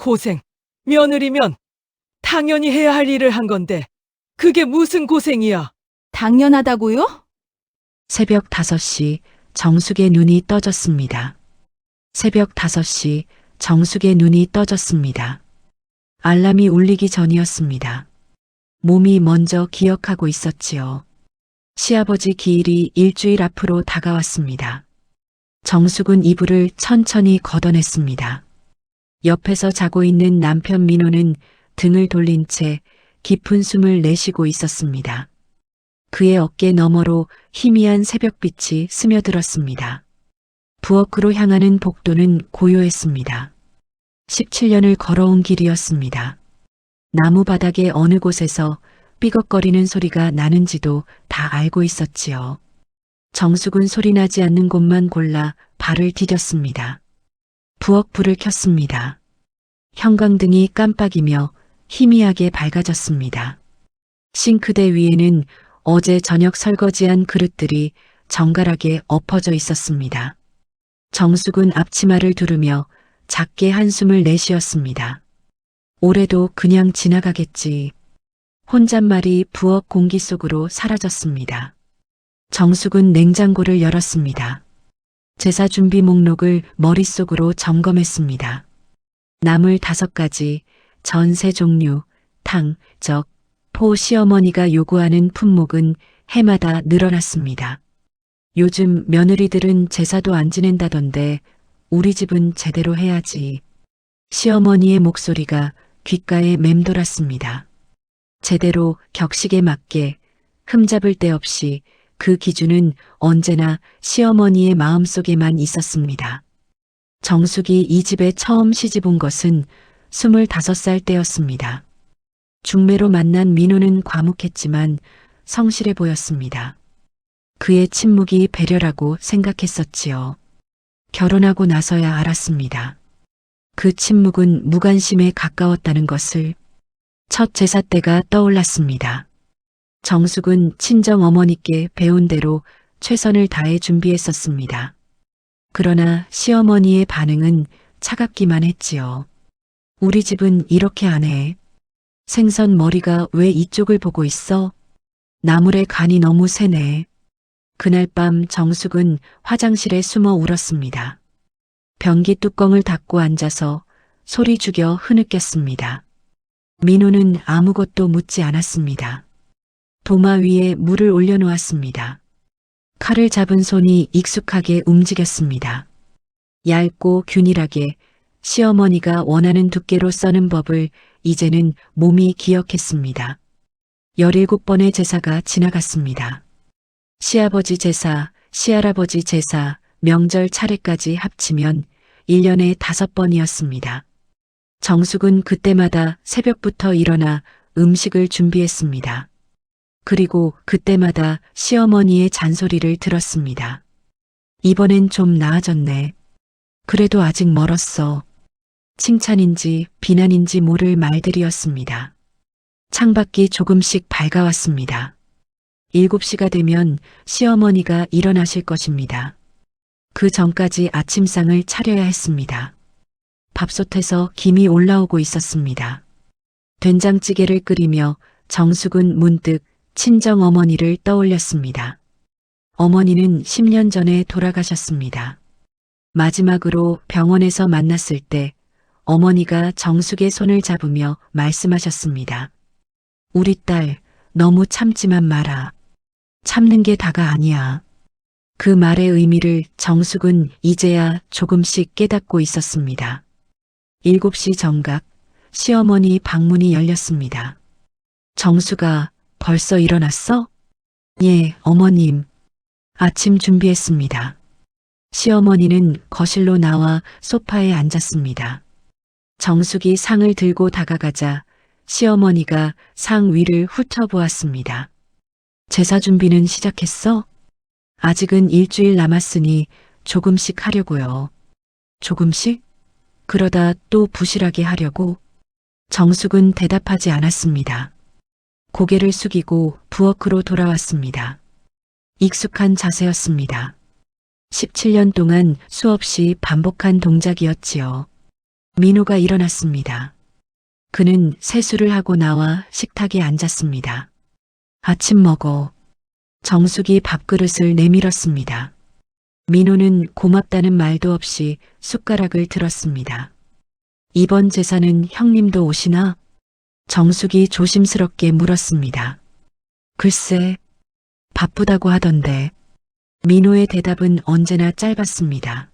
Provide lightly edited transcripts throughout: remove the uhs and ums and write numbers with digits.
고생. 며느리면 당연히 해야 할 일을 한 건데 그게 무슨 고생이야? 당연하다고요? 새벽 5시 정숙의 눈이 떠졌습니다. 새벽 5시 정숙의 눈이 떠졌습니다. 알람이 울리기 전이었습니다. 몸이 먼저 기억하고 있었지요. 시아버지 기일이 일주일 앞으로 다가왔습니다. 정숙은 이불을 천천히 걷어냈습니다. 옆에서 자고 있는 남편 민호는 등을 돌린 채 깊은 숨을 내쉬고 있었습니다. 그의 어깨 너머로 희미한 새벽빛이 스며들었습니다. 부엌으로 향하는 복도는 고요했습니다. 17년을 걸어온 길이었습니다. 나무 바닥의 어느 곳에서 삐걱거리는 소리가 나는지도 다 알고 있었지요. 정숙은 소리나지 않는 곳만 골라 발을 디뎠습니다. 부엌 불을 켰습니다. 형광등이 깜빡이며 희미하게 밝아졌습니다. 싱크대 위에는 어제 저녁 설거지한 그릇들이 정갈하게 엎어져 있었습니다. 정숙은 앞치마를 두르며 작게 한숨을 내쉬었습니다. 올해도 그냥 지나가겠지. 혼잣말이 부엌 공기 속으로 사라졌습니다. 정숙은 냉장고를 열었습니다. 제사 준비 목록을 머릿속으로 점검했습니다. 나물 5가지, 전 3종류, 탕, 적, 포 시어머니가 요구하는 품목은 해마다 늘어났습니다. 요즘 며느리들은 제사도 안 지낸다던데 우리 집은 제대로 해야지. 시어머니의 목소리가 귓가에 맴돌았습니다. 제대로 격식에 맞게 흠잡을 데 없이 그 기준은 언제나 시어머니의 마음속에만 있었습니다. 정숙이 이 집에 처음 시집 온 것은 25살 때였습니다. 중매로 만난 민호는 과묵했지만 성실해 보였습니다. 그의 침묵이 배려라고 생각했었지요. 결혼하고 나서야 알았습니다. 그 침묵은 무관심에 가까웠다는 것을. 첫 제사 때가 떠올랐습니다. 정숙은 친정 어머니께 배운 대로 최선을 다해 준비했었습니다. 그러나 시어머니의 반응은 차갑기만 했지요. 우리 집은 이렇게 안 해. 생선 머리가 왜 이쪽을 보고 있어? 나물의 간이 너무 세네. 그날 밤 정숙은 화장실에 숨어 울었습니다. 변기 뚜껑을 닫고 앉아서 소리 죽여 흐느꼈습니다. 민호는 아무것도 묻지 않았습니다. 도마 위에 물을 올려놓았습니다. 칼을 잡은 손이 익숙하게 움직였습니다. 얇고 균일하게 시어머니가 원하는 두께로 써는 법을 이제는 몸이 기억했습니다. 17번의 제사가 지나갔습니다. 시아버지 제사, 시할아버지 제사, 명절 차례까지 합치면 1년에 5번이었습니다. 정숙은 그때마다 새벽부터 일어나 음식을 준비했습니다. 그리고 그때마다 시어머니의 잔소리를 들었습니다. 이번엔 좀 나아졌네. 그래도 아직 멀었어. 칭찬인지 비난인지 모를 말들이었습니다. 창밖이 조금씩 밝아왔습니다. 7시가 되면 시어머니가 일어나실 것입니다. 그 전까지 아침상을 차려야 했습니다. 밥솥에서 김이 올라오고 있었습니다. 된장찌개를 끓이며 정숙은 문득 친정 어머니를 떠올렸습니다. 어머니는 10년 전에 돌아가셨습니다. 마지막으로 병원에서 만났을 때 어머니가 정숙의 손을 잡으며 말씀하셨습니다. 우리 딸, 너무 참지만 마라. 참는 게 다가 아니야. 그 말의 의미를 정숙은 이제야 조금씩 깨닫고 있었습니다. 7시 정각, 시어머니 방문이 열렸습니다. 정수가 벌써 일어났어? 예, 어머님. 아침 준비했습니다. 시어머니는 거실로 나와 소파에 앉았습니다. 정숙이 상을 들고 다가가자 시어머니가 상 위를 훑어보았습니다. 제사 준비는 시작했어? 아직은 일주일 남았으니 조금씩 하려고요. 조금씩? 그러다 또 부실하게 하려고? 정숙은 대답하지 않았습니다. 고개를 숙이고 부엌으로 돌아왔습니다. 익숙한 자세였습니다. 17년 동안 수없이 반복한 동작이었지요. 민호가 일어났습니다. 그는 세수를 하고 나와 식탁에 앉았습니다. 아침 먹어. 정숙이 밥그릇을 내밀었습니다. 민호는 고맙다는 말도 없이 숟가락을 들었습니다. 이번 제사는 형님도 오시나? 정숙이 조심스럽게 물었습니다. 글쎄, 바쁘다고 하던데. 민호의 대답은 언제나 짧았습니다.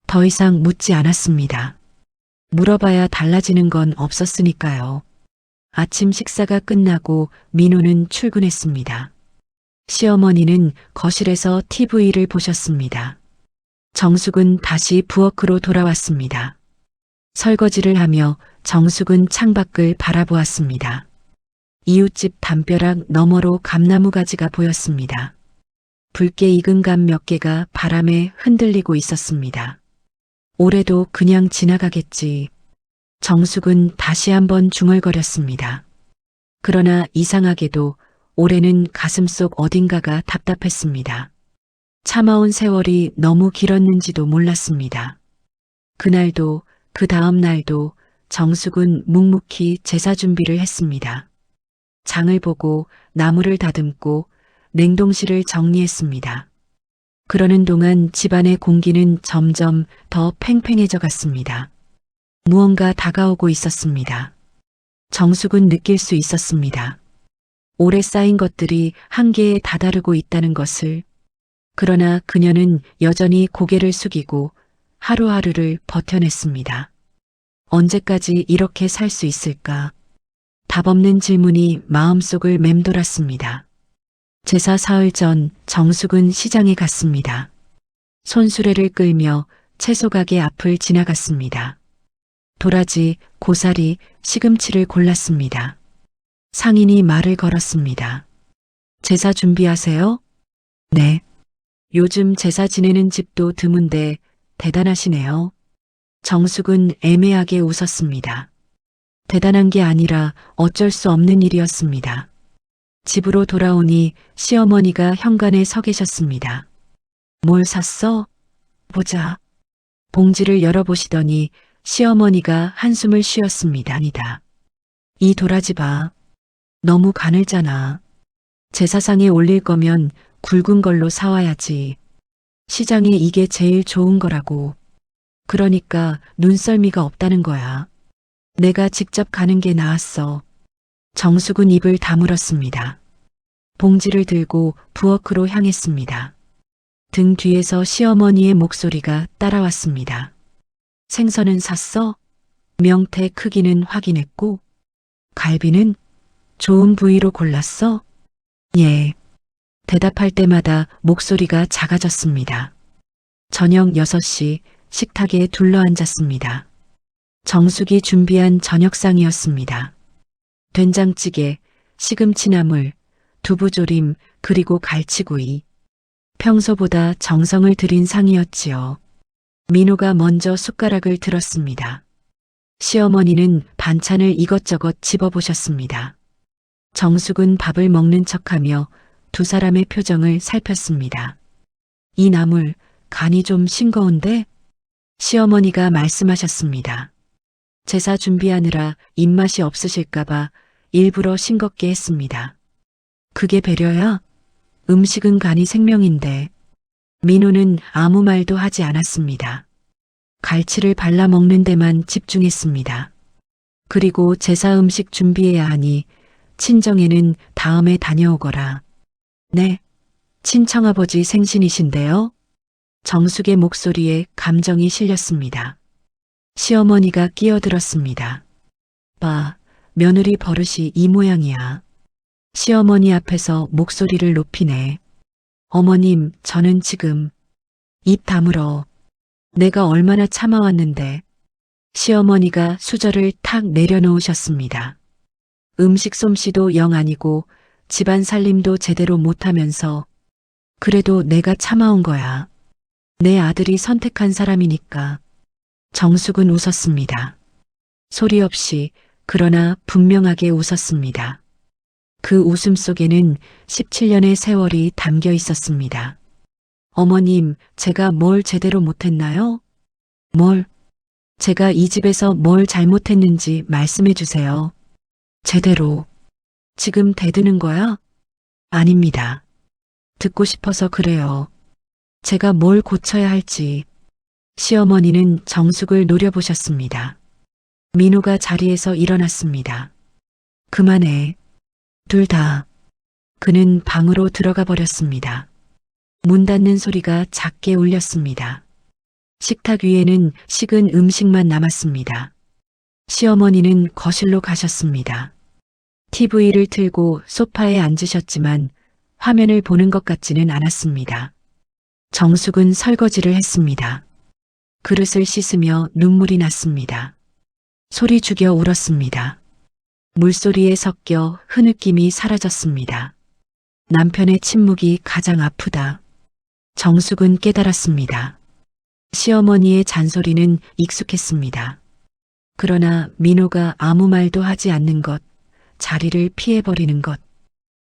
더 이상 묻지 않았습니다. 물어봐야 달라지는 건 없었으니까요. 아침 식사가 끝나고 민호는 출근했습니다. 시어머니는 거실에서 TV를 보셨습니다. 정숙은 다시 부엌으로 돌아왔습니다. 설거지를 하며 정숙은 창밖을 바라보았습니다. 이웃집 담벼락 너머로 감나무 가지가 보였습니다. 붉게 익은 감 몇 개가 바람에 흔들리고 있었습니다. 올해도 그냥 지나가겠지. 정숙은 다시 한번 중얼거렸습니다. 그러나 이상하게도 올해는 가슴속 어딘가가 답답했습니다. 참아온 세월이 너무 길었는지도 몰랐습니다. 그날도 그 다음 날도 정숙은 묵묵히 제사 준비를 했습니다. 장을 보고 나무를 다듬고 냉동실을 정리했습니다. 그러는 동안 집안의 공기는 점점 더 팽팽해져 갔습니다. 무언가 다가오고 있었습니다. 정숙은 느낄 수 있었습니다. 오래 쌓인 것들이 한계에 다다르고 있다는 것을. 그러나 그녀는 여전히 고개를 숙이고 하루하루를 버텨냈습니다. 언제까지 이렇게 살 수 있을까? 답 없는 질문이 마음속을 맴돌았습니다. 제사 사흘 전 정숙은 시장에 갔습니다. 손수레를 끌며 채소 가게 앞을 지나갔습니다. 도라지, 고사리, 시금치를 골랐습니다. 상인이 말을 걸었습니다. 제사 준비하세요? 네. 요즘 제사 지내는 집도 드문데 대단하시네요. 정숙은 애매하게 웃었습니다. 대단한 게 아니라 어쩔 수 없는 일이었습니다. 집으로 돌아오니 시어머니가 현관에 서 계셨습니다. 뭘 샀어? 보자. 봉지를 열어보시더니 시어머니가 한숨을 쉬었습니다. 아니다. 이 도라지 봐. 너무 가늘잖아. 제사상에 올릴 거면 굵은 걸로 사와야지. 시장에 이게 제일 좋은 거라고. 그러니까 눈썰미가 없다는 거야. 내가 직접 가는 게 나았어. 정숙은 입을 다물었습니다. 봉지를 들고 부엌으로 향했습니다. 등 뒤에서 시어머니의 목소리가 따라왔습니다. 생선은 샀어? 명태 크기는 확인했고? 갈비는? 좋은 부위로 골랐어? 예. 대답할 때마다 목소리가 작아졌습니다. 저녁 6시 식탁에 둘러앉았습니다. 정숙이 준비한 저녁상이었습니다. 된장찌개, 시금치나물, 두부조림, 그리고 갈치구이. 평소보다 정성을 들인 상이었지요. 민호가 먼저 숟가락을 들었습니다. 시어머니는 반찬을 이것저것 집어보셨습니다. 정숙은 밥을 먹는 척하며 두 사람의 표정을 살폈습니다. 이 나물, 간이 좀 싱거운데? 시어머니가 말씀하셨습니다. 제사 준비하느라 입맛이 없으실까봐 일부러 싱겁게 했습니다. 그게 배려야? 음식은 간이 생명인데. 민호는 아무 말도 하지 않았습니다. 갈치를 발라 먹는 데만 집중했습니다. 그리고 제사 음식 준비해야 하니 친정에는 다음에 다녀오거라. 네, 친정아버지 생신이신데요? 정숙의 목소리에 감정이 실렸습니다. 시어머니가 끼어들었습니다. 봐, 며느리 버릇이 이 모양이야. 시어머니 앞에서 목소리를 높이네. 어머님, 저는 지금 입 다물어. 내가 얼마나 참아왔는데. 시어머니가 수저를 탁 내려놓으셨습니다. 음식 솜씨도 영 아니고 집안 살림도 제대로 못하면서 그래도 내가 참아온 거야. 내 아들이 선택한 사람이니까. 정숙은 웃었습니다. 소리 없이 그러나 분명하게 웃었습니다. 그 웃음 속에는 17년의 세월이 담겨 있었습니다. 어머님, 제가 뭘 제대로 못했나요? 뭘? 제가 이 집에서 뭘 잘못했는지 말씀해 주세요. 제대로. 지금 대드는 거야? 아닙니다. 듣고 싶어서 그래요. 제가 뭘 고쳐야 할지. 시어머니는 정숙을 노려보셨습니다. 민호가 자리에서 일어났습니다. 그만해. 둘 다. 그는 방으로 들어가 버렸습니다. 문 닫는 소리가 작게 울렸습니다. 식탁 위에는 식은 음식만 남았습니다. 시어머니는 거실로 가셨습니다. TV를 틀고 소파에 앉으셨지만 화면을 보는 것 같지는 않았습니다. 정숙은 설거지를 했습니다. 그릇을 씻으며 눈물이 났습니다. 소리 죽여 울었습니다. 물소리에 섞여 흐느낌이 사라졌습니다. 남편의 침묵이 가장 아프다. 정숙은 깨달았습니다. 시어머니의 잔소리는 익숙했습니다. 그러나 민호가 아무 말도 하지 않는 것, 자리를 피해버리는 것,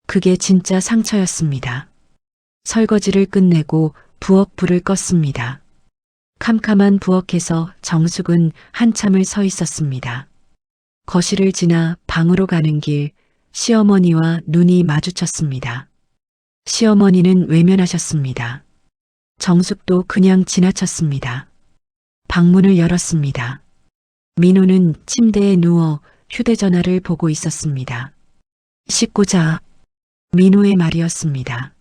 그게 진짜 상처였습니다. 설거지를 끝내고 부엌 불을 껐습니다. 캄캄한 부엌에서 정숙은 한참을 서 있었습니다. 거실을 지나 방으로 가는 길, 시어머니와 눈이 마주쳤습니다. 시어머니는 외면하셨습니다. 정숙도 그냥 지나쳤습니다. 방문을 열었습니다. 민호는 침대에 누워 휴대전화를 보고 있었습니다. 씻고 자. 민호의 말이었습니다.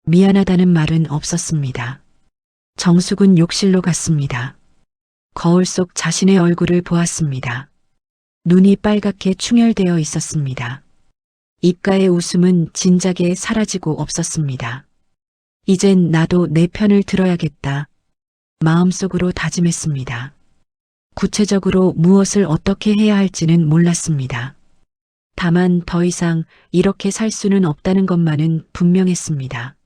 미안하다는 말은 없었습니다. 정숙은 욕실로 갔습니다. 거울 속 자신의 얼굴을 보았습니다. 눈이 빨갛게 충혈되어 있었습니다. 입가의 웃음은 진작에 사라지고 없었습니다. 이젠 나도 내 편을 들어야겠다. 마음속으로 다짐했습니다. 구체적으로 무엇을 어떻게 해야 할지는 몰랐습니다. 다만 더 이상 이렇게 살 수는 없다는 것만은 분명했습니다.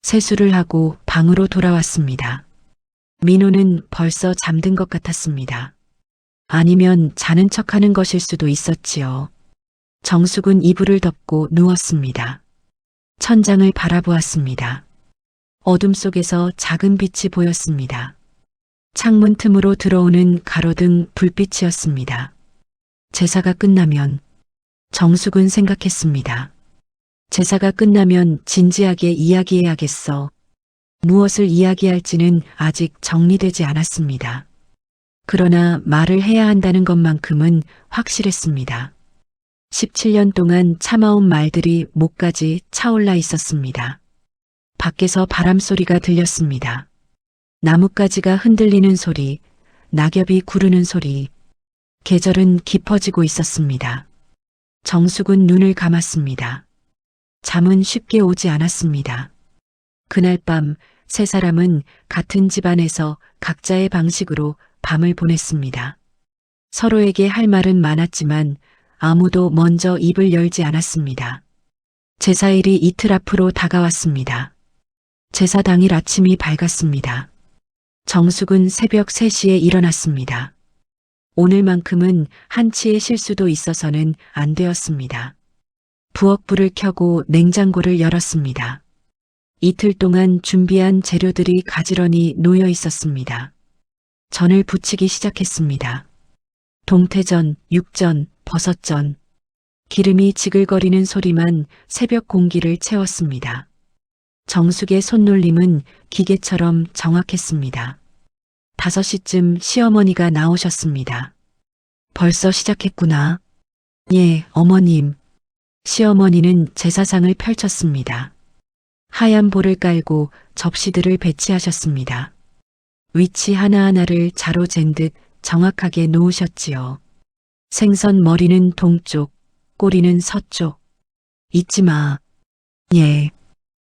세수를 하고 방으로 돌아왔습니다. 민호는 벌써 잠든 것 같았습니다. 아니면 자는 척하는 것일 수도 있었지요. 정숙은 이불을 덮고 누웠습니다. 천장을 바라보았습니다. 어둠 속에서 작은 빛이 보였습니다. 창문 틈으로 들어오는 가로등 불빛이었습니다. 제사가 끝나면 정숙은 생각했습니다. 제사가 끝나면 진지하게 이야기해야겠어. 무엇을 이야기할지는 아직 정리되지 않았습니다. 그러나 말을 해야 한다는 것만큼은 확실했습니다. 17년 동안 참아온 말들이 목까지 차올라 있었습니다. 밖에서 바람 소리가 들렸습니다. 나뭇가지가 흔들리는 소리, 낙엽이 구르는 소리. 계절은 깊어지고 있었습니다. 정숙은 눈을 감았습니다. 잠은 쉽게 오지 않았습니다. 그날 밤 세 사람은 같은 집안에서 각자의 방식으로 밤을 보냈습니다. 서로에게 할 말은 많았지만 아무도 먼저 입을 열지 않았습니다. 제사일이 이틀 앞으로 다가왔습니다. 제사 당일 아침이 밝았습니다. 정숙은 새벽 3시에 일어났습니다. 오늘만큼은 한치의 실수도 있어서는 안 되었습니다. 부엌불을 켜고 냉장고를 열었습니다. 이틀 동안 준비한 재료들이 가지런히 놓여 있었습니다. 전을 부치기 시작했습니다. 동태전, 육전, 버섯전. 기름이 지글거리는 소리만 새벽 공기를 채웠습니다. 정숙의 손놀림은 기계처럼 정확했습니다. 5시쯤 시어머니가 나오셨습니다. 벌써 시작했구나. 예, 어머님. 시어머니는 제사상을 펼쳤습니다. 하얀 볼을 깔고 접시들을 배치하셨습니다. 위치 하나하나를 자로 잰 듯 정확하게 놓으셨지요. 생선 머리는 동쪽, 꼬리는 서쪽. 잊지 마. 예.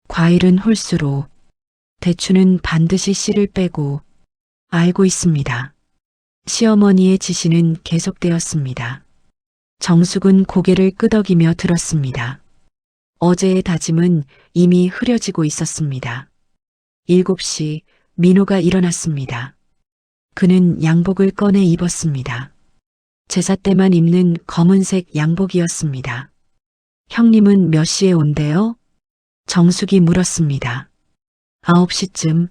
과일은 홀수로. 대추는 반드시 씨를 빼고. 알고 있습니다. 시어머니의 지시는 계속되었습니다. 정숙은 고개를 끄덕이며 들었습니다. 어제의 다짐은 이미 흐려지고 있었습니다. 7시 민호가 일어났습니다. 그는 양복을 꺼내 입었습니다. 제사 때만 입는 검은색 양복이었습니다. 형님은 몇 시에 온대요? 정숙이 물었습니다. 9시쯤.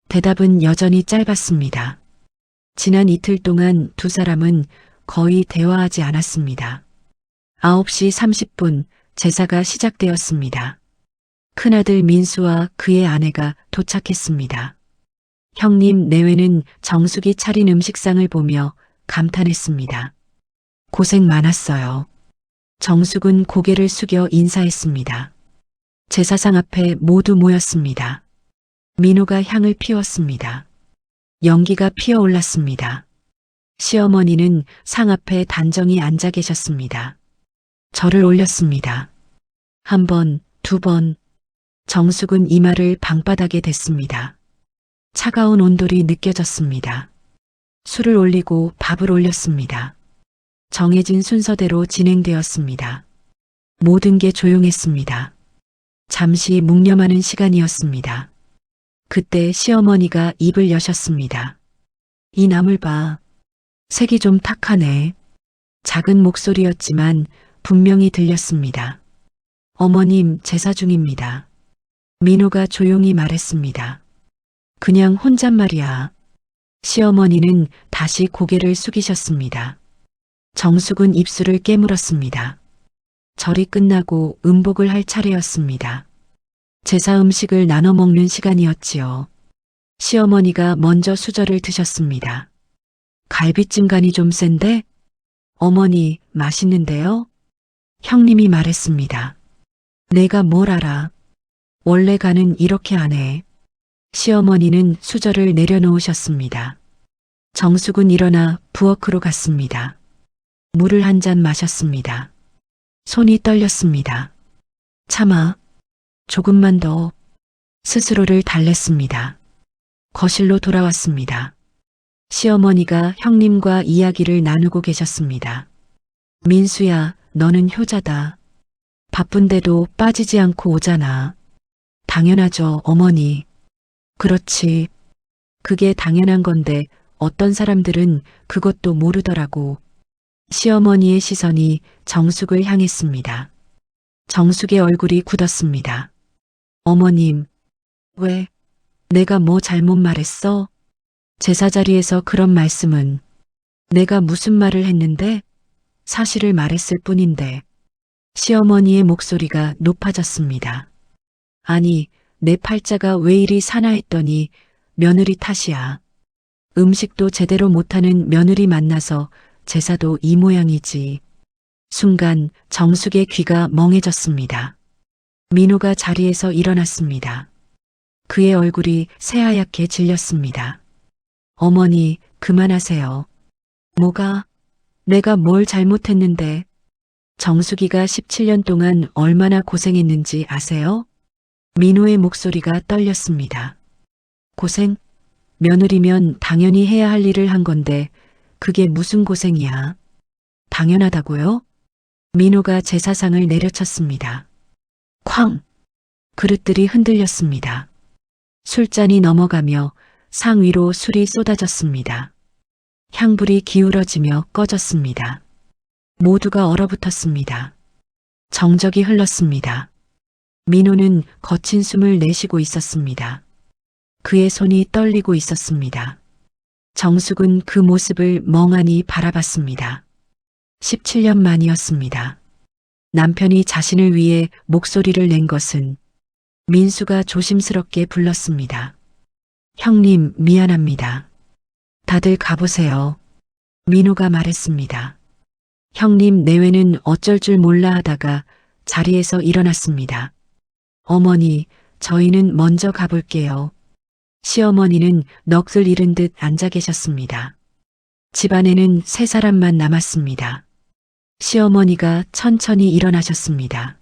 대답은 여전히 짧았습니다. 지난 이틀 동안 두 사람은 거의 대화하지 않았습니다. 9시 30분 제사가 시작되었습니다. 큰아들 민수와 그의 아내가 도착했습니다. 형님 내외는 정숙이 차린 음식상을 보며 감탄했습니다. 고생 많았어요. 정숙은 고개를 숙여 인사했습니다. 제사상 앞에 모두 모였습니다. 민호가 향을 피웠습니다. 연기가 피어올랐습니다. 시어머니는 상 앞에 단정히 앉아 계셨습니다. 절을 올렸습니다. 한 번, 두 번. 정숙은 이마를 방바닥에 댔습니다. 차가운 온돌이 느껴졌습니다. 술을 올리고 밥을 올렸습니다. 정해진 순서대로 진행되었습니다. 모든 게 조용했습니다. 잠시 묵념하는 시간이었습니다. 그때 시어머니가 입을 여셨습니다. 이 나물 봐. 색이 좀 탁하네. 작은 목소리였지만 분명히 들렸습니다. 어머님 제사 중입니다. 민호가 조용히 말했습니다. 그냥 혼잣말이야. 시어머니는 다시 고개를 숙이셨습니다. 정숙은 입술을 깨물었습니다. 절이 끝나고 음복을 할 차례였습니다. 제사 음식을 나눠 먹는 시간이었지요. 시어머니가 먼저 수저를 드셨습니다. 갈비찜 간이 좀 센데? 어머니, 맛있는데요? 형님이 말했습니다. 내가 뭘 알아. 원래 간은 이렇게 안 해. 시어머니는 수저를 내려놓으셨습니다. 정숙은 일어나 부엌으로 갔습니다. 물을 한 잔 마셨습니다. 손이 떨렸습니다. 참아. 조금만 더. 스스로를 달랬습니다. 거실로 돌아왔습니다. 시어머니가 형님과 이야기를 나누고 계셨습니다. 민수야, 너는 효자다. 바쁜데도 빠지지 않고 오잖아. 당연하죠, 어머니. 그렇지. 그게 당연한 건데 어떤 사람들은 그것도 모르더라고. 시어머니의 시선이 정숙을 향했습니다. 정숙의 얼굴이 굳었습니다. 어머님, 왜? 내가 뭐 잘못 말했어? 제사 자리에서 그런 말씀은 내가 무슨 말을 했는데? 사실을 말했을 뿐인데. 시어머니의 목소리가 높아졌습니다. 아니, 내 팔자가 왜 이리 사나했더니 며느리 탓이야. 음식도 제대로 못하는 며느리 만나서 제사도 이 모양이지. 순간 정숙의 귀가 멍해졌습니다. 민호가 자리에서 일어났습니다. 그의 얼굴이 새하얗게 질렸습니다. 어머니, 그만하세요. 뭐가? 내가 뭘 잘못했는데? 정숙이가 17년 동안 얼마나 고생했는지 아세요? 민호의 목소리가 떨렸습니다. 고생? 며느리면 당연히 해야 할 일을 한 건데 그게 무슨 고생이야? 당연하다고요? 민호가 제사상을 내려쳤습니다. 쾅! 그릇들이 흔들렸습니다. 술잔이 넘어가며 상 위로 술이 쏟아졌습니다. 향불이 기울어지며 꺼졌습니다. 모두가 얼어붙었습니다. 정적이 흘렀습니다. 민호는 거친 숨을 내쉬고 있었습니다. 그의 손이 떨리고 있었습니다. 정숙은 그 모습을 멍하니 바라봤습니다. 17년 만이었습니다. 남편이 자신을 위해 목소리를 낸 것은 민수가 조심스럽게 불렀습니다. 형님, 미안합니다. 다들 가보세요. 민호가 말했습니다. 형님 내외는 어쩔 줄 몰라 하다가 자리에서 일어났습니다. 어머니, 저희는 먼저 가볼게요. 시어머니는 넋을 잃은 듯 앉아 계셨습니다. 집안에는 세 사람만 남았습니다. 시어머니가 천천히 일어나셨습니다.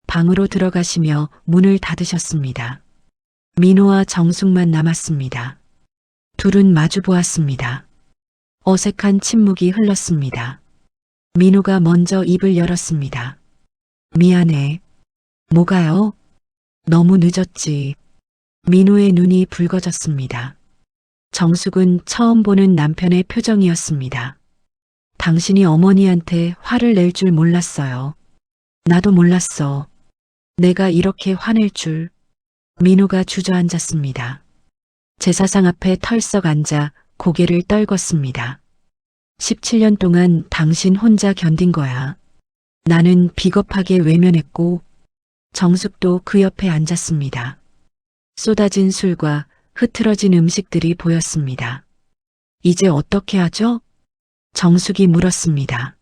방으로 들어가시며 문을 닫으셨습니다. 민호와 정숙만 남았습니다. 둘은 마주 보았습니다. 어색한 침묵이 흘렀습니다. 민호가 먼저 입을 열었습니다. 미안해. 뭐가요? 너무 늦었지. 민호의 눈이 붉어졌습니다. 정숙은 처음 보는 남편의 표정이었습니다. 당신이 어머니한테 화를 낼 줄 몰랐어요. 나도 몰랐어. 내가 이렇게 화낼 줄. 민호가 주저앉았습니다. 제사상 앞에 털썩 앉아 고개를 떨궜습니다. 17년 동안 당신 혼자 견딘 거야. 나는 비겁하게 외면했고 정숙도 그 옆에 앉았습니다. 쏟아진 술과 흐트러진 음식들이 보였습니다. 이제 어떻게 하죠? 정숙이 물었습니다.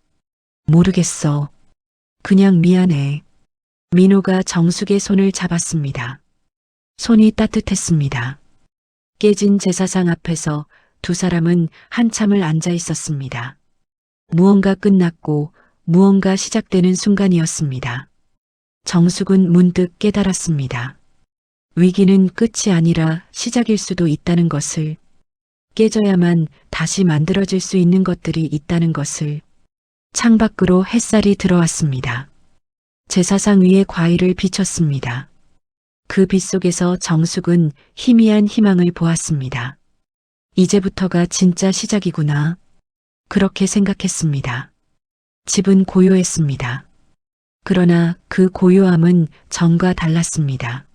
모르겠어. 그냥 미안해. 민호가 정숙의 손을 잡았습니다. 손이 따뜻했습니다. 깨진 제사상 앞에서 두 사람은 한참을 앉아 있었습니다. 무언가 끝났고 무언가 시작되는 순간이었습니다. 정숙은 문득 깨달았습니다. 위기는 끝이 아니라 시작일 수도 있다는 것을, 깨져야만 다시 만들어질 수 있는 것들이 있다는 것을. 창밖으로 햇살이 들어왔습니다. 제사상 위에 과일을 비췄습니다. 그 빛 속에서 정숙은 희미한 희망을 보았습니다. 이제부터가 진짜 시작이구나. 그렇게 생각했습니다. 집은 고요했습니다. 그러나 그 고요함은 전과 달랐습니다.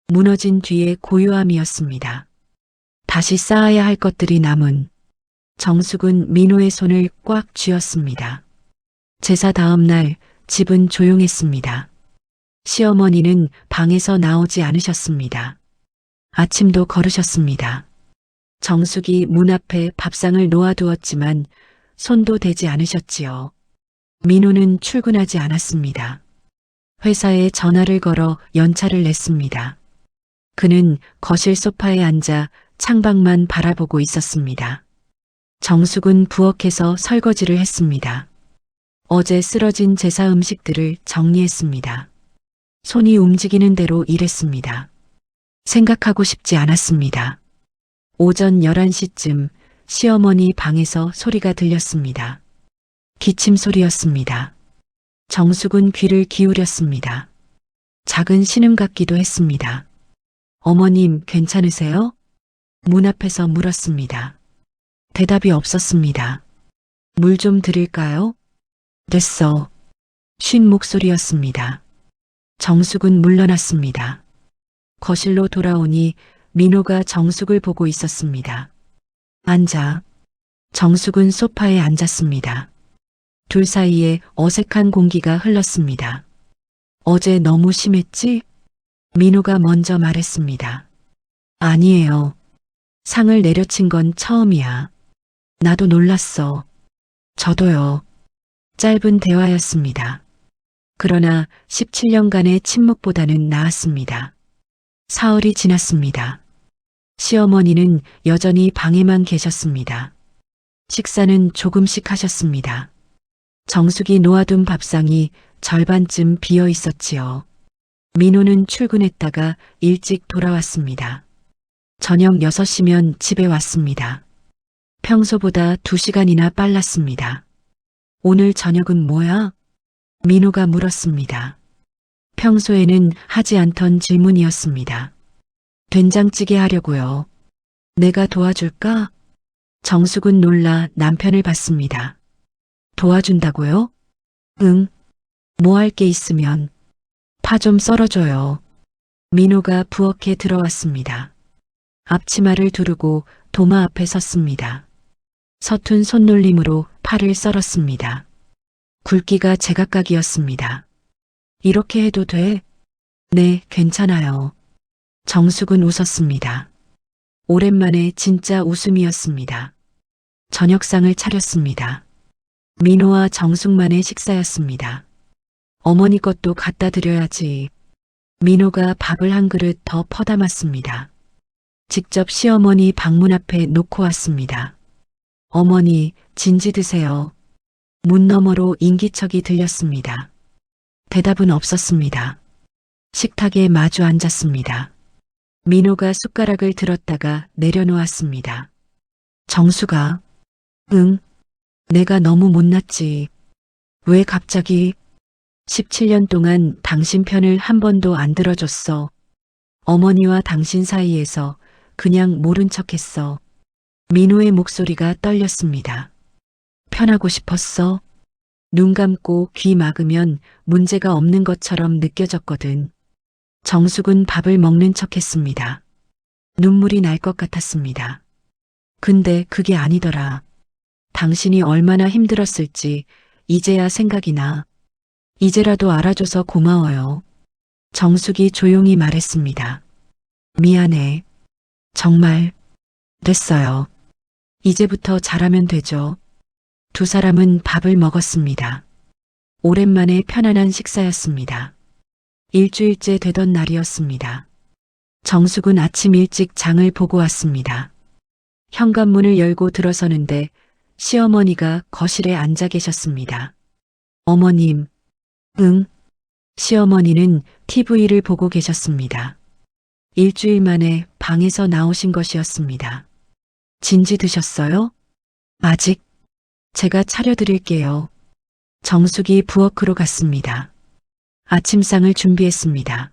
무너진 뒤의 고요함이었습니다. 다시 쌓아야 할 것들이 남은. 정숙은 민호의 손을 꽉 쥐었습니다. 제사 다음 날 집은 조용했습니다. 시어머니는 방에서 나오지 않으셨습니다. 아침도 거르셨습니다. 정숙이 문 앞에 밥상을 놓아두었지만 손도 대지 않으셨지요. 민호는 출근하지 않았습니다. 회사에 전화를 걸어 연차를 냈습니다. 그는 거실 소파에 앉아 창밖만 바라보고 있었습니다. 정숙은 부엌에서 설거지를 했습니다. 어제 쓰러진 제사 음식들을 정리했습니다. 손이 움직이는 대로 일했습니다. 생각하고 싶지 않았습니다. 오전 11시쯤 시어머니 방에서 소리가 들렸습니다. 기침 소리였습니다. 정숙은 귀를 기울였습니다. 작은 신음 같기도 했습니다. 어머님, 괜찮으세요? 문 앞에서 물었습니다. 대답이 없었습니다. 물 좀 드릴까요? 됐어. 쉰 목소리였습니다. 정숙은 물러났습니다. 거실로 돌아오니 민호가 정숙을 보고 있었습니다. 앉아. 정숙은 소파에 앉았습니다. 둘 사이에 어색한 공기가 흘렀습니다. 어제 너무 심했지? 민호가 먼저 말했습니다. 아니에요. 상을 내려친 건 처음이야. 나도 놀랐어. 저도요. 짧은 대화였습니다. 그러나 17년간의 침묵보다는 나았습니다. 사흘이 지났습니다. 시어머니는 여전히 방에만 계셨습니다. 식사는 조금씩 하셨습니다. 정숙이 놓아둔 밥상이 절반쯤 비어 있었지요. 민호는 출근했다가 일찍 돌아왔습니다. 저녁 6시면 집에 왔습니다. 평소보다 2시간이나 빨랐습니다. 오늘 저녁은 뭐야? 민호가 물었습니다. 평소에는 하지 않던 질문이었습니다. 된장찌개 하려고요. 내가 도와줄까? 정숙은 놀라 남편을 봤습니다. 도와준다고요? 응. 뭐 할 게 있으면. 파 좀 썰어줘요. 민호가 부엌에 들어왔습니다. 앞치마를 두르고 도마 앞에 섰습니다. 서툰 손놀림으로 파를 썰었습니다. 굵기가 제각각이었습니다. 이렇게 해도 돼? 네, 괜찮아요. 정숙은 웃었습니다. 오랜만에 진짜 웃음이었습니다. 저녁상을 차렸습니다. 민호와 정숙만의 식사였습니다. 어머니 것도 갖다 드려야지. 민호가 밥을 한 그릇 더 퍼담았습니다. 직접 시어머니 방문 앞에 놓고 왔습니다. 어머니, 진지 드세요. 문 너머로 인기척이 들렸습니다. 대답은 없었습니다. 식탁에 마주 앉았습니다. 민호가 숟가락을 들었다가 내려놓았습니다. 정수가, 응, 내가 너무 못났지. 왜 갑자기? 17년 동안 당신 편을 한 번도 안 들어줬어. 어머니와 당신 사이에서 그냥 모른 척했어. 민호의 목소리가 떨렸습니다. 편하고 싶었어? 눈 감고 귀 막으면 문제가 없는 것처럼 느껴졌거든. 정숙은 밥을 먹는 척했습니다. 눈물이 날 것 같았습니다. 근데 그게 아니더라. 당신이 얼마나 힘들었을지 이제야 생각이 나. 이제라도 알아줘서 고마워요. 정숙이 조용히 말했습니다. 미안해. 정말. 됐어요. 이제부터 잘하면 되죠. 두 사람은 밥을 먹었습니다. 오랜만에 편안한 식사였습니다. 일주일째 되던 날이었습니다. 정숙은 아침 일찍 장을 보고 왔습니다. 현관문을 열고 들어서는데 시어머니가 거실에 앉아 계셨습니다. 어머님, 응? 시어머니는 TV를 보고 계셨습니다. 일주일 만에 방에서 나오신 것이었습니다. 진지 드셨어요? 아직? 제가 차려드릴게요. 정숙이 부엌으로 갔습니다. 아침상을 준비했습니다.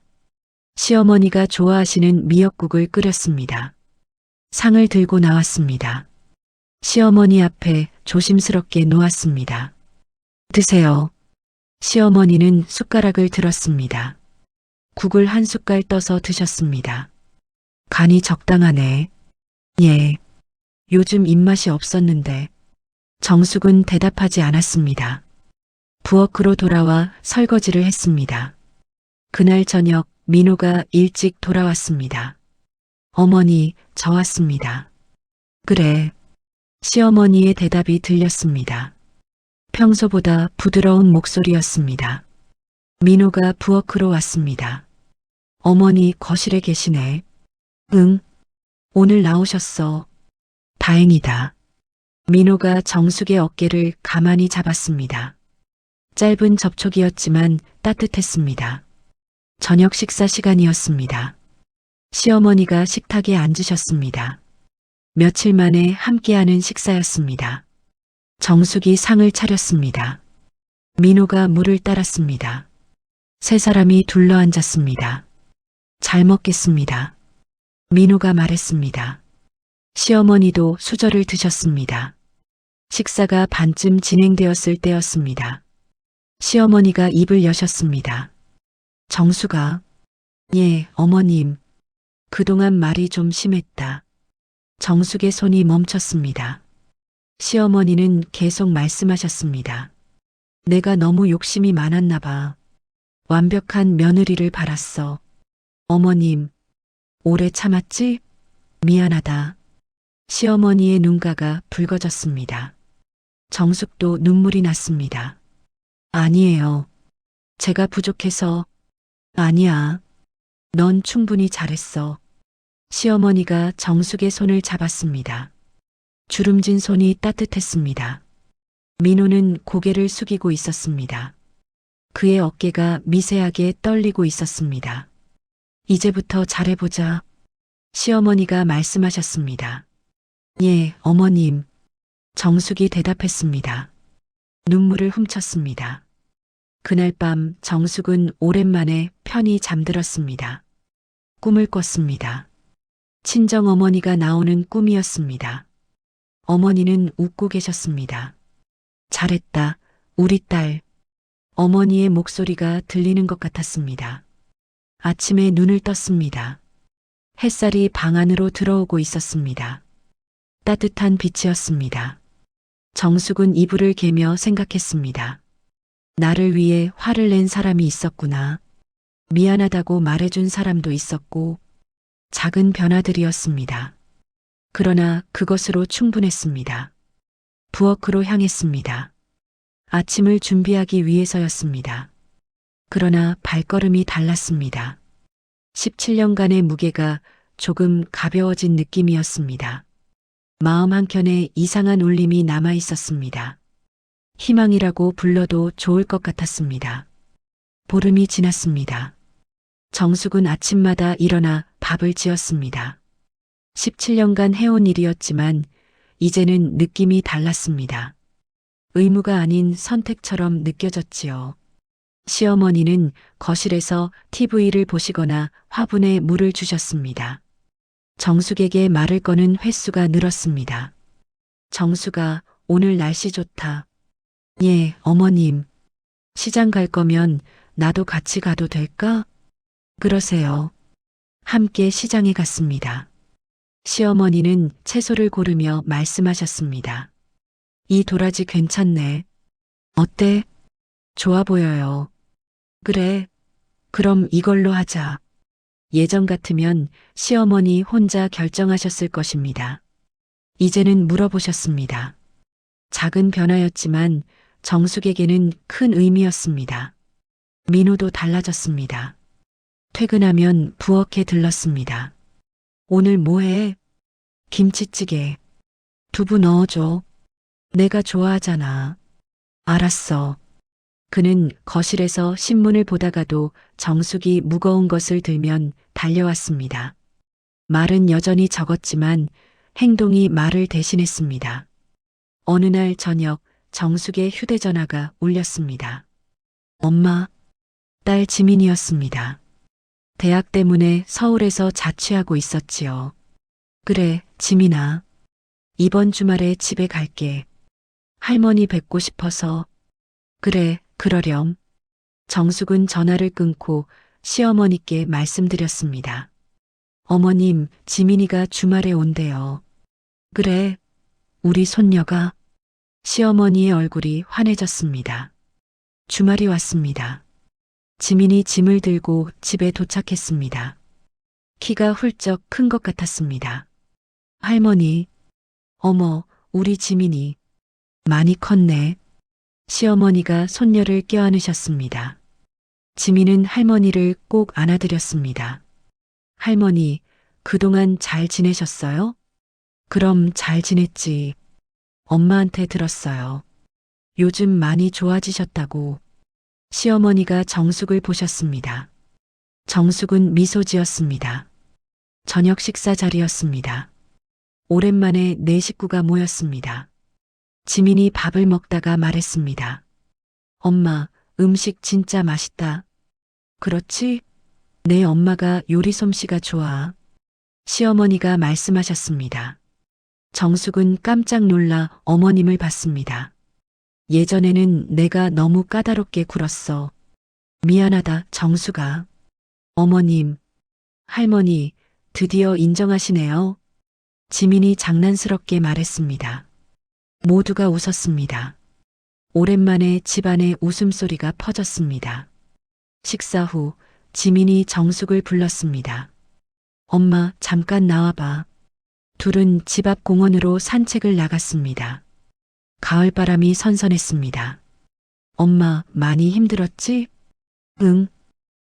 시어머니가 좋아하시는 미역국을 끓였습니다. 상을 들고 나왔습니다. 시어머니 앞에 조심스럽게 놓았습니다. 드세요. 시어머니는 숟가락을 들었습니다. 국을 한 숟갈 떠서 드셨습니다. 간이 적당하네. 예. 요즘 입맛이 없었는데. 정숙은 대답하지 않았습니다. 부엌으로 돌아와 설거지를 했습니다. 그날 저녁 민호가 일찍 돌아왔습니다. 어머니, 저 왔습니다. 그래. 시어머니의 대답이 들렸습니다. 평소보다 부드러운 목소리였습니다. 민호가 부엌으로 왔습니다. 어머니 거실에 계시네. 응. 오늘 나오셨어. 다행이다. 민호가 정숙의 어깨를 가만히 잡았습니다. 짧은 접촉이었지만 따뜻했습니다. 저녁 식사 시간이었습니다. 시어머니가 식탁에 앉으셨습니다. 며칠 만에 함께하는 식사였습니다. 정숙이 상을 차렸습니다. 민호가 물을 따랐습니다. 세 사람이 둘러앉았습니다. 잘 먹겠습니다. 민호가 말했습니다. 시어머니도 수저를 드셨습니다. 식사가 반쯤 진행되었을 때였습니다. 시어머니가 입을 여셨습니다. 정수가, 예, 어머님. 그동안 말이 좀 심했다. 정숙의 손이 멈췄습니다. 시어머니는 계속 말씀하셨습니다. 내가 너무 욕심이 많았나 봐. 완벽한 며느리를 바랐어. 어머님, 오래 참았지? 미안하다. 시어머니의 눈가가 붉어졌습니다. 정숙도 눈물이 났습니다. 아니에요. 제가 부족해서. 아니야. 넌 충분히 잘했어. 시어머니가 정숙의 손을 잡았습니다. 주름진 손이 따뜻했습니다. 민호는 고개를 숙이고 있었습니다. 그의 어깨가 미세하게 떨리고 있었습니다. 이제부터 잘해보자. 시어머니가 말씀하셨습니다. 예, 어머님. 정숙이 대답했습니다. 눈물을 훔쳤습니다. 그날 밤 정숙은 오랜만에 편히 잠들었습니다. 꿈을 꿨습니다. 친정어머니가 나오는 꿈이었습니다. 어머니는 웃고 계셨습니다. 잘했다, 우리 딸. 어머니의 목소리가 들리는 것 같았습니다. 아침에 눈을 떴습니다. 햇살이 방 안으로 들어오고 있었습니다. 따뜻한 빛이었습니다. 정숙은 이불을 개며 생각했습니다. 나를 위해 화를 낸 사람이 있었구나. 미안하다고 말해준 사람도 있었고, 작은 변화들이었습니다. 그러나 그것으로 충분했습니다. 부엌으로 향했습니다. 아침을 준비하기 위해서였습니다. 그러나 발걸음이 달랐습니다. 17년간의 무게가 조금 가벼워진 느낌이었습니다. 마음 한켠에 이상한 울림이 남아 있었습니다. 희망이라고 불러도 좋을 것 같았습니다. 보름이 지났습니다. 정숙은 아침마다 일어나 밥을 지었습니다. 17년간 해온 일이었지만 이제는 느낌이 달랐습니다. 의무가 아닌 선택처럼 느껴졌지요. 시어머니는 거실에서 TV를 보시거나 화분에 물을 주셨습니다. 정숙에게 말을 거는 횟수가 늘었습니다. 정숙아, 오늘 날씨 좋다. 예, 어머님. 시장 갈 거면 나도 같이 가도 될까? 그러세요. 함께 시장에 갔습니다. 시어머니는 채소를 고르며 말씀하셨습니다. 이 도라지 괜찮네. 어때? 좋아 보여요. 그래. 그럼 이걸로 하자. 예전 같으면 시어머니 혼자 결정하셨을 것입니다. 이제는 물어보셨습니다. 작은 변화였지만 정숙에게는 큰 의미였습니다. 민호도 달라졌습니다. 퇴근하면 부엌에 들렀습니다. 오늘 뭐 해? 김치찌개. 두부 넣어줘. 내가 좋아하잖아. 알았어. 그는 거실에서 신문을 보다가도 정숙이 무거운 것을 들면 달려왔습니다. 말은 여전히 적었지만 행동이 말을 대신했습니다. 어느 날 저녁 정숙의 휴대전화가 울렸습니다. 엄마, 딸 지민이었습니다. 대학 때문에 서울에서 자취하고 있었지요. 그래, 지민아. 이번 주말에 집에 갈게. 할머니 뵙고 싶어서. 그래, 그러렴. 정숙은 전화를 끊고 시어머니께 말씀드렸습니다. 어머님, 지민이가 주말에 온대요. 그래, 우리 손녀가. 시어머니의 얼굴이 환해졌습니다. 주말이 왔습니다. 지민이 짐을 들고 집에 도착했습니다. 키가 훌쩍 큰 것 같았습니다. 할머니, 어머, 우리 지민이 많이 컸네. 시어머니가 손녀를 껴안으셨습니다. 지민은 할머니를 꼭 안아드렸습니다. 할머니, 그동안 잘 지내셨어요? 그럼 잘 지냈지. 엄마한테 들었어요. 요즘 많이 좋아지셨다고. 시어머니가 정숙을 보셨습니다. 정숙은 미소 지었습니다. 저녁 식사 자리였습니다. 오랜만에 네 식구가 모였습니다. 지민이 밥을 먹다가 말했습니다. 엄마, 음식 진짜 맛있다. 그렇지? 내 엄마가 요리 솜씨가 좋아. 시어머니가 말씀하셨습니다. 정숙은 깜짝 놀라 어머님을 봤습니다. 예전에는 내가 너무 까다롭게 굴었어. 미안하다, 정숙아. 어머님, 할머니, 드디어 인정하시네요. 지민이 장난스럽게 말했습니다. 모두가 웃었습니다. 오랜만에 집안에 웃음소리가 퍼졌습니다. 식사 후 지민이 정숙을 불렀습니다. 엄마, 잠깐 나와봐. 둘은 집 앞 공원으로 산책을 나갔습니다. 가을바람이 선선했습니다. 엄마, 많이 힘들었지? 응.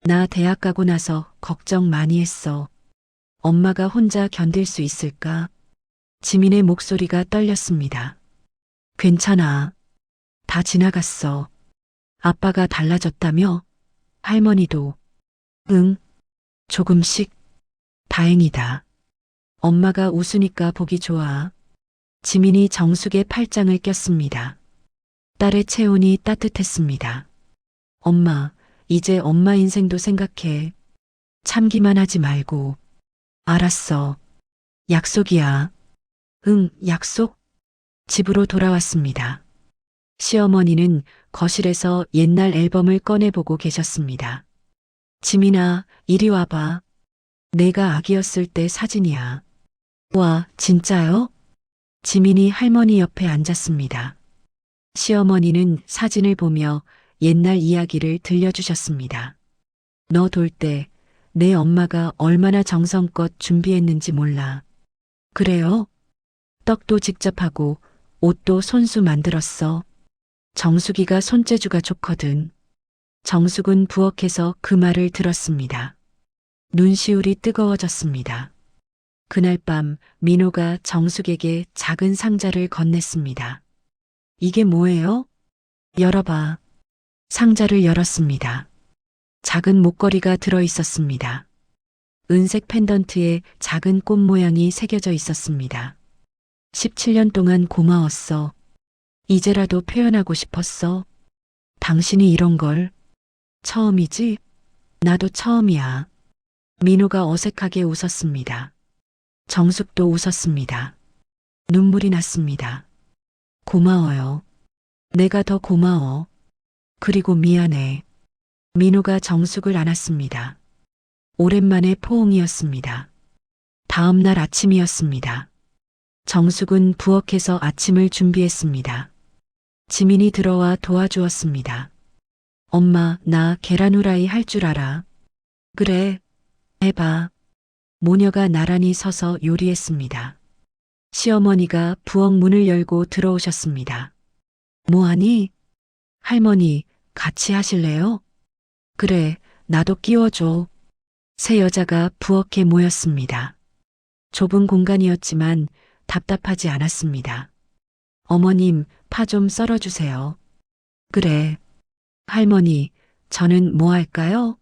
나 대학 가고 나서 걱정 많이 했어. 엄마가 혼자 견딜 수 있을까? 지민의 목소리가 떨렸습니다. 괜찮아. 다 지나갔어. 아빠가 달라졌다며? 할머니도. 응. 조금씩. 다행이다. 엄마가 웃으니까 보기 좋아. 지민이 정숙의 팔짱을 꼈습니다. 딸의 체온이 따뜻했습니다. 엄마, 이제 엄마 인생도 생각해. 참기만 하지 말고. 알았어. 약속이야. 응, 약속. 집으로 돌아왔습니다. 시어머니는 거실에서 옛날 앨범을 꺼내보고 계셨습니다. 지민아, 이리 와봐. 내가 아기였을 때 사진이야. 와, 진짜요? 지민이 할머니 옆에 앉았습니다. 시어머니는 사진을 보며 옛날 이야기를 들려주셨습니다. 너 돌 때 내 엄마가 얼마나 정성껏 준비했는지 몰라. 그래요? 떡도 직접 하고 옷도 손수 만들었어. 정숙이가 손재주가 좋거든. 정숙은 부엌에서 그 말을 들었습니다. 눈시울이 뜨거워졌습니다. 그날 밤 민호가 정숙에게 작은 상자를 건넸습니다. 이게 뭐예요? 열어봐. 상자를 열었습니다. 작은 목걸이가 들어 있었습니다. 은색 펜던트에 작은 꽃 모양이 새겨져 있었습니다. 17년 동안 고마웠어. 이제라도 표현하고 싶었어. 당신이 이런 걸. 처음이지? 나도 처음이야. 민호가 어색하게 웃었습니다. 정숙도 웃었습니다. 눈물이 났습니다. 고마워요. 내가 더 고마워. 그리고 미안해. 민호가 정숙을 안았습니다. 오랜만에 포옹이었습니다. 다음 날 아침이었습니다. 정숙은 부엌에서 아침을 준비했습니다. 지민이 들어와 도와주었습니다. 엄마, 나 계란 후라이 할 줄 알아. 그래, 해봐. 모녀가 나란히 서서 요리했습니다. 시어머니가 부엌 문을 열고 들어오셨습니다. 뭐하니? 할머니, 같이 하실래요? 그래, 나도 끼워줘. 세 여자가 부엌에 모였습니다. 좁은 공간이었지만 답답하지 않았습니다. 어머님, 파 좀 썰어주세요. 그래. 할머니, 저는 뭐 할까요?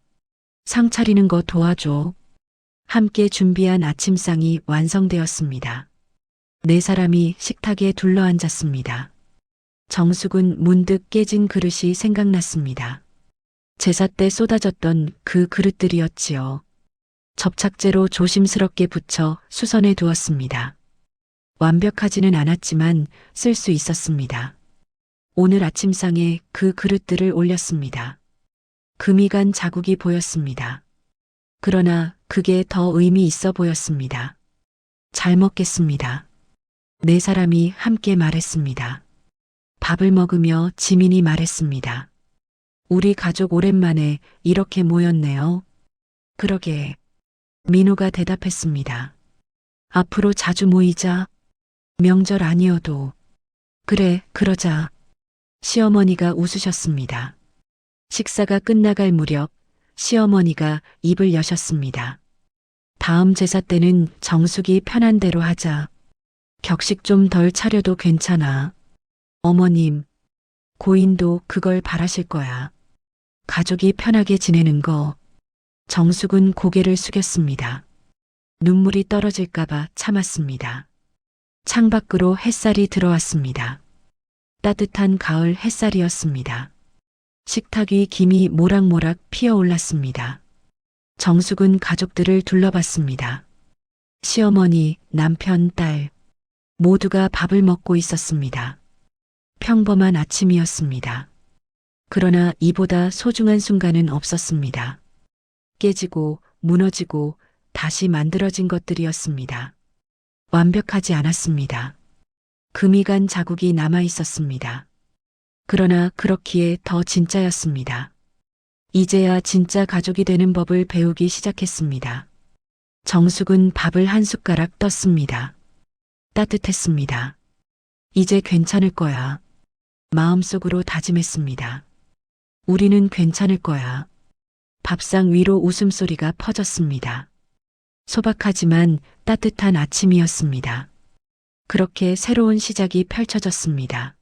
상 차리는 거 도와줘. 함께 준비한 아침상이 완성되었습니다. 네 사람이 식탁에 둘러앉았습니다. 정숙은 문득 깨진 그릇이 생각났습니다. 제사 때 쏟아졌던 그 그릇들이었지요. 접착제로 조심스럽게 붙여 수선해 두었습니다. 완벽하지는 않았지만 쓸 수 있었습니다. 오늘 아침상에 그 그릇들을 올렸습니다. 금이 간 자국이 보였습니다. 그러나 그게 더 의미 있어 보였습니다. 잘 먹겠습니다. 네 사람이 함께 말했습니다. 밥을 먹으며 지민이 말했습니다. 우리 가족 오랜만에 이렇게 모였네요. 그러게. 민호가 대답했습니다. 앞으로 자주 모이자. 명절 아니어도. 그래, 그러자. 시어머니가 웃으셨습니다. 식사가 끝나갈 무렵 시어머니가 입을 여셨습니다. 다음 제사 때는 정숙이 편한 대로 하자. 격식 좀 덜 차려도 괜찮아. 어머님, 고인도 그걸 바라실 거야. 가족이 편하게 지내는 거. 정숙은 고개를 숙였습니다. 눈물이 떨어질까봐 참았습니다. 창밖으로 햇살이 들어왔습니다. 따뜻한 가을 햇살이었습니다. 식탁 위 김이 모락모락 피어올랐습니다. 정숙은 가족들을 둘러봤습니다. 시어머니, 남편, 딸 모두가 밥을 먹고 있었습니다. 평범한 아침이었습니다. 그러나 이보다 소중한 순간은 없었습니다. 깨지고 무너지고 다시 만들어진 것들이었습니다. 완벽하지 않았습니다. 금이 간 자국이 남아 있었습니다. 그러나 그렇기에 더 진짜였습니다. 이제야 진짜 가족이 되는 법을 배우기 시작했습니다. 정숙은 밥을 한 숟가락 떴습니다. 따뜻했습니다. 이제 괜찮을 거야. 마음속으로 다짐했습니다. 우리는 괜찮을 거야. 밥상 위로 웃음소리가 퍼졌습니다. 소박하지만 따뜻한 아침이었습니다. 그렇게 새로운 시작이 펼쳐졌습니다.